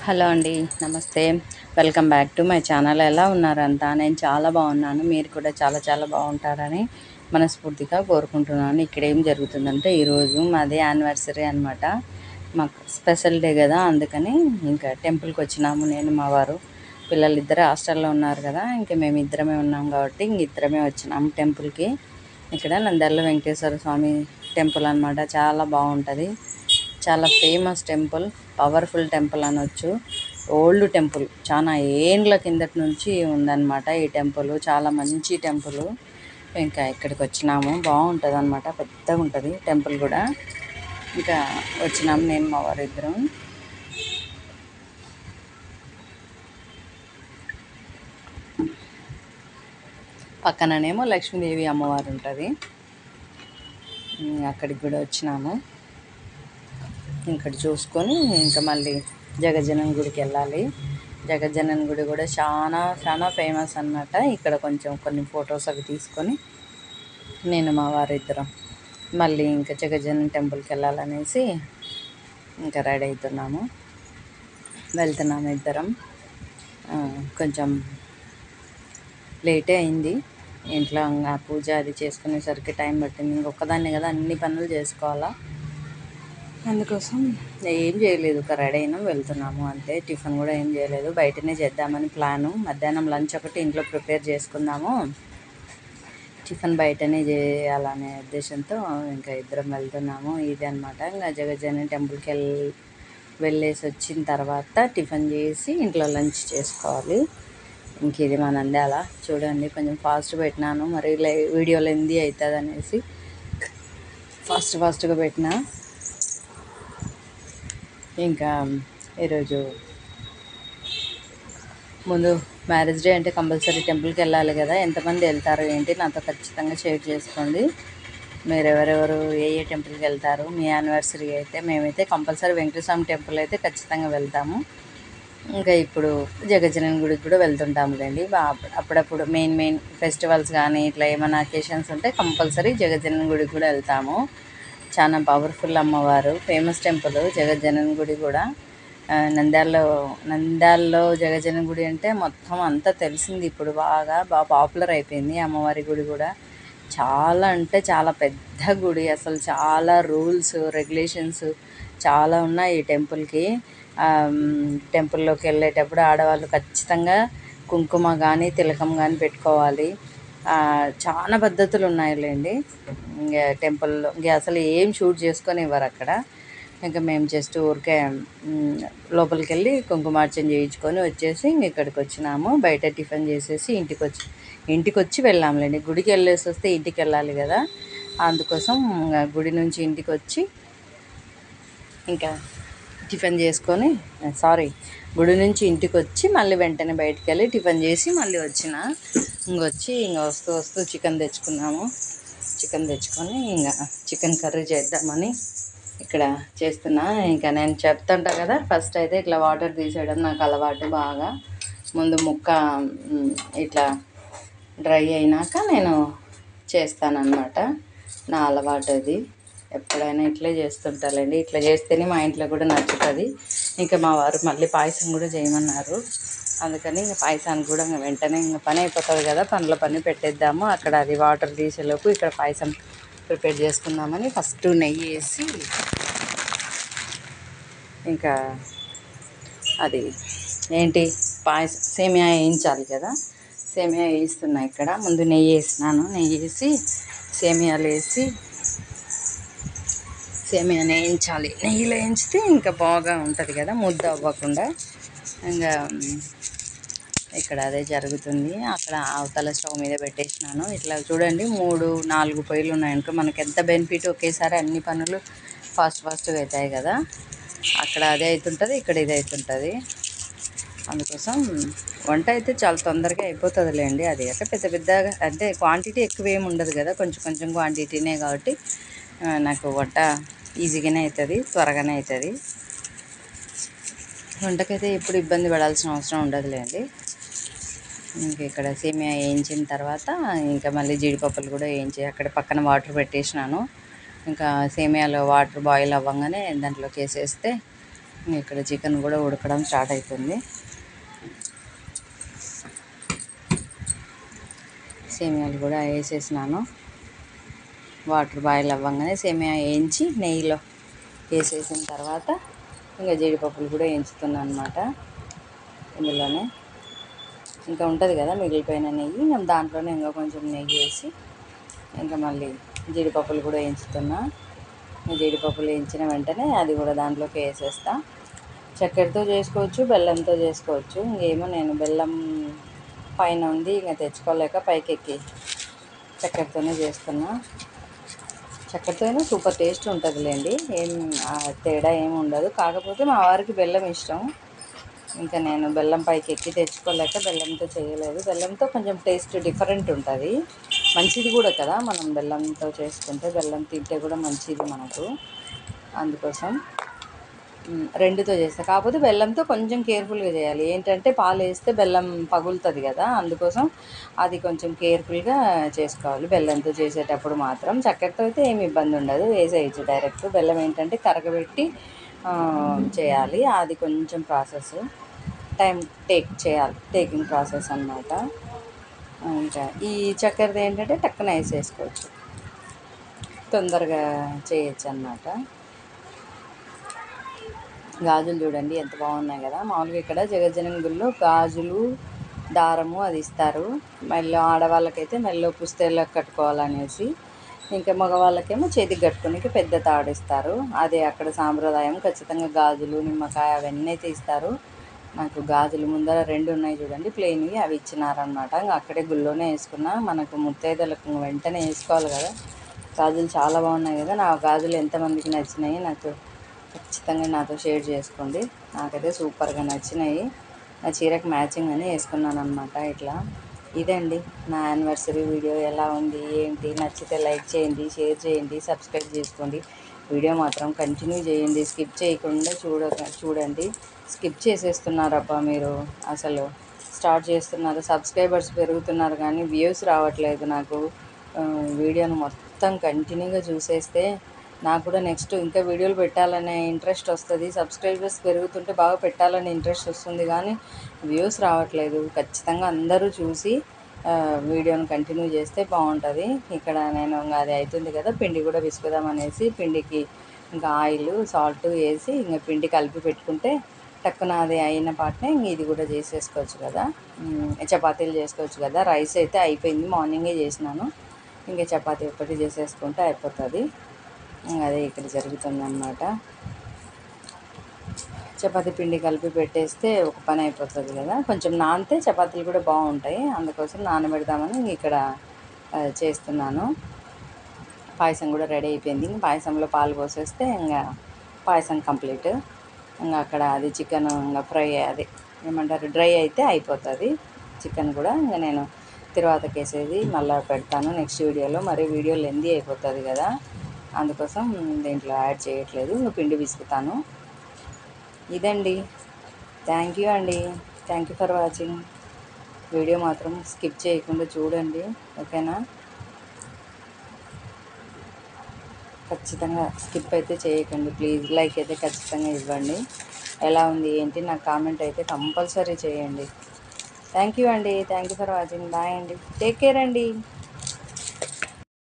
Hello అండి, నమస్తే. Welcome back to my channel. ఎలా ఉన్నారంతా? నేను చాలా బాగున్నాను. మీరు కూడా చాలా చాలా బాగుంటారని మనస్ఫూర్తిగా కోరుకుంటున్నాను. ఇక్కడ ఏం జరుగుతుందంటే ఈరోజు మాది యానివర్సరీ అనమాట. మాకు స్పెషల్ డే కదా, అందుకని ఇంకా టెంపుల్కి వచ్చినాము. నేను మా వారు, పిల్లలు ఇద్దరు హాస్టల్లో ఉన్నారు కదా, ఇంకా మేము ఇద్దరమే ఉన్నాం కాబట్టి ఇద్దరమే వచ్చినాము టెంపుల్కి. ఇక్కడ నంద్యాల వెంకటేశ్వర స్వామి టెంపుల్ అనమాట. చాలా బాగుంటుంది. చాలా ఫేమస్ టెంపుల్, పవర్ఫుల్ టెంపుల్ అనొచ్చు. ఓల్డ్ టెంపుల్, చాలా ఏండ్ల కిందటి నుంచి ఉందన్నమాట ఈ టెంపుల్. చాలా మంచి టెంపుల్. ఇంకా ఇక్కడికి వచ్చినాము. బాగుంటుంది అనమాట, పెద్దగా ఉంటుంది టెంపుల్ కూడా. ఇంకా వచ్చినాము నేను మా వారు ఇద్దరం. పక్కననేమో లక్ష్మీదేవి అమ్మవారు ఉంటుంది. అక్కడికి కూడా వచ్చినాము. ఇక్కడ చూసుకొని ఇంకా మళ్ళీ జగజ్జనని గుడికి వెళ్ళాలి. జగజ్జనని గుడి కూడా చాలా చాలా ఫేమస్ అన్నమాట. ఇక్కడ కొంచెం కొన్ని ఫొటోస్ అవి తీసుకొని నేను మా వారిద్దరం మళ్ళీ ఇంకా జగజ్జనని టెంపుల్కి వెళ్ళాలనేసి ఇంకా రెడీ అవుతున్నాము, వెళ్తున్నాము ఇద్దరం. కొంచెం లేటే అయింది. ఇంట్లో పూజ అది చేసుకునేసరికి టైం పట్టింది. ఇంకొకదాన్ని కదా, అన్ని పనులు చేసుకోవాలా. అందుకోసం ఏం చేయలేదు, ఒక రెడీ అయినాం, వెళ్తున్నాము అంతే. టిఫిన్ కూడా ఏం చేయలేదు, బయటనే చేద్దామని ప్లాను. మధ్యాహ్నం లంచ్ ఒకటి ఇంట్లో ప్రిపేర్ చేసుకుందాము, టిఫిన్ బయటనే చేయాలనే ఉద్దేశంతో ఇంకా ఇద్దరం వెళ్తున్నాము. ఇది అనమాట. ఇంకా జగజ్జనని టెంపుల్కి వెళ్ళేసి వచ్చిన తర్వాత టిఫిన్ చేసి ఇంట్లో లంచ్ చేసుకోవాలి. ఇంక ఇది మా నంద్యాల. చూడండి, కొంచెం ఫాస్ట్ పెట్టినాను, మరి వీడియో లెందీ అవుతుంది అనేసి ఫాస్ట్గా పెట్టినా. ఇంకా ఈరోజు ముందు మ్యారేజ్ డే అంటే కంపల్సరీ టెంపుల్కి వెళ్ళాలి కదా. ఎంతమంది వెళ్తారు ఏంటి నాతో ఖచ్చితంగా షేర్ చేసుకోండి. మీరు ఎవరెవరు ఏ టెంపుల్కి వెళ్తారు? మీ యానివర్సరీ అయితే మేమైతే కంపల్సరీ వెంకటేశ్వర టెంపుల్ అయితే ఖచ్చితంగా వెళ్తాము. ఇంకా ఇప్పుడు జగజ్జనని గుడికి కూడా వెళ్తుంటాములేండి. అప్పుడప్పుడు మెయిన్ ఫెస్టివల్స్ కానీ ఇట్లా ఏమైనా అకేషన్స్ ఉంటే కంపల్సరీ జగజ్జనని గుడికి కూడా వెళ్తాము. చాలా పవర్ఫుల్ అమ్మవారు, ఫేమస్ టెంపుల్ జగజ్జనని గుడి కూడా. నంద్యాలలో జగజ్జనని గుడి అంటే మొత్తం అంతా తెలిసింది. ఇప్పుడు బాగా పాపులర్ అయిపోయింది అమ్మవారి గుడి కూడా. చాలా అంటే చాలా పెద్ద గుడి, అసలు చాలా రూల్స్ రెగ్యులేషన్స్ చాలా ఉన్నాయి ఈ టెంపుల్కి. టెంపుల్లోకి వెళ్ళేటప్పుడు ఆడవాళ్ళు ఖచ్చితంగా కుంకుమ కానీ తిలకం కానీ పెట్టుకోవాలి. చాలా పద్ధతులు ఉన్నాయిలేండి. ఇంకా టెంపుల్లో ఇంకా అసలు ఏం షూట్ చేసుకొని ఇవ్వరు అక్కడ. ఇంకా మేము జస్ట్ ఊరికే లోపలికి వెళ్ళి కుంకుమార్చన చేయించుకొని వచ్చేసి ఇక్కడికి వచ్చినాము. బయట టిఫిన్ చేసేసి ఇంటికి వచ్చి వెళ్ళాములేండి. గుడికి వెళ్ళేసి వస్తే ఇంటికి వెళ్ళాలి కదా, అందుకోసం గుడి నుంచి ఇంటికి వచ్చి ఇంకా టిఫిన్ చేసుకొని గుడి నుంచి ఇంటికి వచ్చి మళ్ళీ వెంటనే బయటికి వెళ్ళి టిఫిన్ చేసి మళ్ళీ ఇంకొచ్చి వస్తూ చికెన్ తెచ్చుకున్నాము. చికెన్ తెచ్చుకొని ఇంకా చికెన్ కర్రీ చేద్దామని ఇక్కడ చేస్తున్నా. ఇంకా నేను చెప్తుంటా కదా, ఫస్ట్ అయితే ఇట్లా వాటర్ తీసేయడం నాకు అలవాటు బాగా. ముందు ముక్క ఇట్లా డ్రై అయినాక నేను చేస్తానన్నమాట, నా అలవాటు అది. ఎప్పుడైనా ఇట్లే చేస్తుంటానండి. ఇట్లా చేస్తేనే మా ఇంట్లో కూడా నచ్చుతుంది. ఇంకా మా వారు మళ్ళీ పాయసం కూడా చేయమన్నారు. అందుకని ఇంకా పాయసానికి కూడా వెంటనే ఇంకా పని అయిపోతుంది కదా, పనుల పని పెట్టేద్దాము. అక్కడ అది వాటర్ తీసేలోపు ఇక్కడ పాయసం ప్రిపేర్ చేసుకుందామని ఫస్ట్ నెయ్యి వేసి ఇంకా అది ఏంటి పాయసం సేమియా వేయించాలి కదా, సేమియా వేయిస్తున్నా. ఇక్కడ ముందు నెయ్యి వేసినాను, నెయ్యి వేసి సేమియాలు వేసి సేమియాని వేయించాలి. నెయ్యిలో వేయించితే ఇంకా బాగా ఉంటుంది కదా, ముద్ద అవ్వకుండా. ఇంకా ఇక్కడ అదే జరుగుతుంది. అక్కడ అవతల స్టవ్ మీద పెట్టేసినాను. ఇట్లా చూడండి, 3-4 పొయ్యిలు ఉన్నాయనుకో మనకి ఎంత బెనిఫిట్. ఒకేసారి అన్ని పనులు ఫాస్ట్గా అవుతాయి కదా. అక్కడ అదే అవుతుంటుంది, ఇక్కడ ఇది అవుతుంటుంది. అందుకోసం వంట అయితే చాలా తొందరగా అయిపోతుందిలేండి. అది అయితే పెద్దగా అంటే క్వాంటిటీ ఎక్కువ ఏమి ఉండదు కదా, కొంచెం క్వాంటిటీనే కాబట్టి నాకు వంట ఈజీగానే అవుతుంది, త్వరగానే అవుతుంది. వంటకైతే ఎప్పుడు ఇబ్బంది పడాల్సిన అవసరం ఉండదులేండి. ఇంక ఇక్కడ సేమియా వేయించిన తర్వాత ఇంకా మళ్ళీ జీడిపప్పులు కూడా వేయించి అక్కడ పక్కన వాటర్ పెట్టేసినాను. ఇంకా సేమియాలో వాటర్ బాయిల్ అవ్వగానే దాంట్లోకి వేసేస్తే ఇక్కడ చికెన్ కూడా ఉడకడం స్టార్ట్ అవుతుంది. సేమియాలు కూడా వేసేసినాను. వాటర్ బాయిల్ అవ్వగానే సేమియా వేయించి నెయ్యిలో వేసేసిన తర్వాత ఇంకా జీడిపప్పులు కూడా వేయించుతున్నాను అనమాట. ఇందులోనే ఇంకా ఉంటుంది కదా మిగిలిపోయిన నెయ్యి, ఇంకా దాంట్లోనే ఇంకా కొంచెం నెయ్యి వేసి ఇంకా మళ్ళీ జీడిపప్పులు కూడా వేయించుతున్నా. జీడిపప్పులు వేయించిన వెంటనే అది కూడా దాంట్లోకి వేసేస్తా. చక్కెరతో చేసుకోవచ్చు, బెల్లంతో చేసుకోవచ్చు. ఇంకేమో నేను బెల్లం పైన ఉంది ఇంకా తెచ్చుకోలేక పైకి ఎక్కి చక్కెరతోనే చేస్తున్నా. చక్కెరతోనే సూపర్ టేస్ట్ ఉంటుందిలేండి, ఏం తేడా ఏమి ఉండదు. కాకపోతే మా వారికి బెల్లం ఇష్టం, ఇంకా నేను బెల్లం పైకి ఎక్కి తెచ్చుకోలేక బెల్లంతో చేయలేదు. బెల్లంతో కొంచెం టేస్ట్ డిఫరెంట్ ఉంటుంది, మంచిది కూడా కదా. మనం బెల్లంతో చేసుకుంటే బెల్లం తింటే కూడా మంచిది మనకు. అందుకోసం రెండుతో చేస్తా. కాకపోతే బెల్లంతో కొంచెం కేర్ఫుల్గా చేయాలి. ఏంటంటే పాలు వేస్తే బెల్లం పగులుతుంది కదా, అందుకోసం అది కొంచెం కేర్ఫుల్గా చేసుకోవాలి బెల్లంతో చేసేటప్పుడు మాత్రం. చక్కెరతో అయితే ఏమి ఇబ్బంది ఉండదు, వేసేయచ్చు డైరెక్ట్. బెల్లం ఏంటంటే కరగబెట్టి చేయాలి, అది కొంచెం ప్రాసెస్ టైం టేకింగ్ ప్రాసెస్ అన్నమాట. ఇంకా ఈ చక్కెరది ఏంటంటే టక్కున వేసేసుకోవచ్చు, తొందరగా చేయొచ్చు అన్నమాట. గాజులు చూడండి ఎంత బాగున్నాయి కదా. మామూలుగా ఇక్కడ జగజ్జనని గుళ్ళో గాజులు దారము అది ఇస్తారు. మెల్లో ఆడవాళ్ళకైతే మెల్లో పుస్తెలకు కట్టుకోవాలనేసి, ఇంకా మగవాళ్ళకేమో చేతికి కట్టుకోనికి పెద్ద తాడు ఇస్తారు. అదే అక్కడ సాంప్రదాయం. ఖచ్చితంగా గాజులు, నిమ్మకాయ అవన్నీ అయితే ఇస్తారు. నాకు గాజులు ముందర 2 ఉన్నాయి చూడండి ప్లెయిన్వి, అవి ఇచ్చినారనమాట. ఇంకా అక్కడే గుళ్ళోనే వేసుకున్నా. మనకు ముత్తైదలకు వెంటనే వేసుకోవాలి కదా గాజులు. చాలా బాగున్నాయి కదా. నా గాజులు ఎంతమందికి నచ్చినాయి నాకు ఖచ్చితంగా నాతో షేర్ చేసుకోండి. నాకైతే సూపర్గా నచ్చినాయి. నా చీరకు మ్యాచింగ్ అని వేసుకున్నాను అనమాట. ఇట్లా ఇదండి నా యానివర్సరీ వీడియో. ఎలా ఉంది ఏంటి, నచ్చితే లైక్ చేయండి, షేర్ చేయండి, సబ్స్క్రైబ్ చేసుకోండి. వీడియో మాత్రం కంటిన్యూ చేయండి, స్కిప్ చేయకుండా చూడండి. స్కిప్ చేసేస్తున్నారబ్బా మీరు, అసలు స్టార్ట్ చేస్తున్నారు, సబ్స్క్రైబర్స్ పెరుగుతున్నారు కానీ వ్యూస్ రావట్లేదు నాకు. వీడియోను మొత్తం కంటిన్యూగా చూసేస్తే నాకు కూడా నెక్స్ట్ ఇంకా వీడియోలు పెట్టాలనే ఇంట్రెస్ట్ వస్తుంది. సబ్స్క్రైబర్స్ పెరుగుతుంటే బాగా పెట్టాలనే ఇంట్రెస్ట్ వస్తుంది కానీ వ్యూస్ రావట్లేదు. ఖచ్చితంగా అందరూ చూసి వీడియోని కంటిన్యూ చేస్తే బాగుంటుంది. ఇక్కడ నేను ఇంకా అది అవుతుంది కదా, పిండి కూడా విసుకుదామనేసి పిండికి ఇంకా ఆయిల్ సాల్ట్ వేసి ఇంకా పిండి కలిపి పెట్టుకుంటే టక్కున అది అయిన పాటనే ఇంక ఇది కూడా చేసేసుకోవచ్చు కదా, చపాతీలు చేసుకోవచ్చు కదా. రైస్ అయితే అయిపోయింది, మార్నింగే చేసినాను. ఇంకా చపాతీ ఒక్కటి చేసేసుకుంటే అయిపోతుంది. అదే ఇక్కడ జరుగుతుందన్నమాట. చపాతీ పిండి కలిపి పెట్టేస్తే ఒక పని అయిపోతుంది కదా. కొంచెం నానితే చపాతీలు కూడా బాగుంటాయి, అందుకోసం నానబెడదామని ఇక్కడ చేస్తున్నాను. పాయసం కూడా రెడీ అయిపోయింది. పాయసంలో పాలు పోసేస్తే ఇంకా పాయసం కంప్లీట్. ఇంకా అక్కడ అది చికెన్ ఇంకా ఫ్రై, అది ఏమంటారు డ్రై అయితే అయిపోతుంది చికెన్ కూడా. ఇంకా నేను తర్వాతకి వేసేది మళ్ళీ పెడతాను నెక్స్ట్ వీడియోలో. మరి వీడియో లెందీ అయిపోతుంది కదా, అందుకోసం దీంట్లో యాడ్ చేయట్లేదు. ఇంకా పిండి విసుకుతాను. ఇదండి, థ్యాంక్ యూ అండి, thank you for watching. Video మాత్రం స్కిప్ చేయకుండా చూడండి, ఓకేనా. ఖచ్చితంగా స్కిప్ అయితే చేయకండి ప్లీజ్. లైక్ అయితే ఖచ్చితంగా ఇవ్వండి. ఎలా ఉంది ఏంటి నాకు కామెంట్ అయితే కంపల్సరీ చేయండి. థ్యాంక్ యూ అండి, thank you for watching. Bye అండి, టేక్ కేర్ అండి.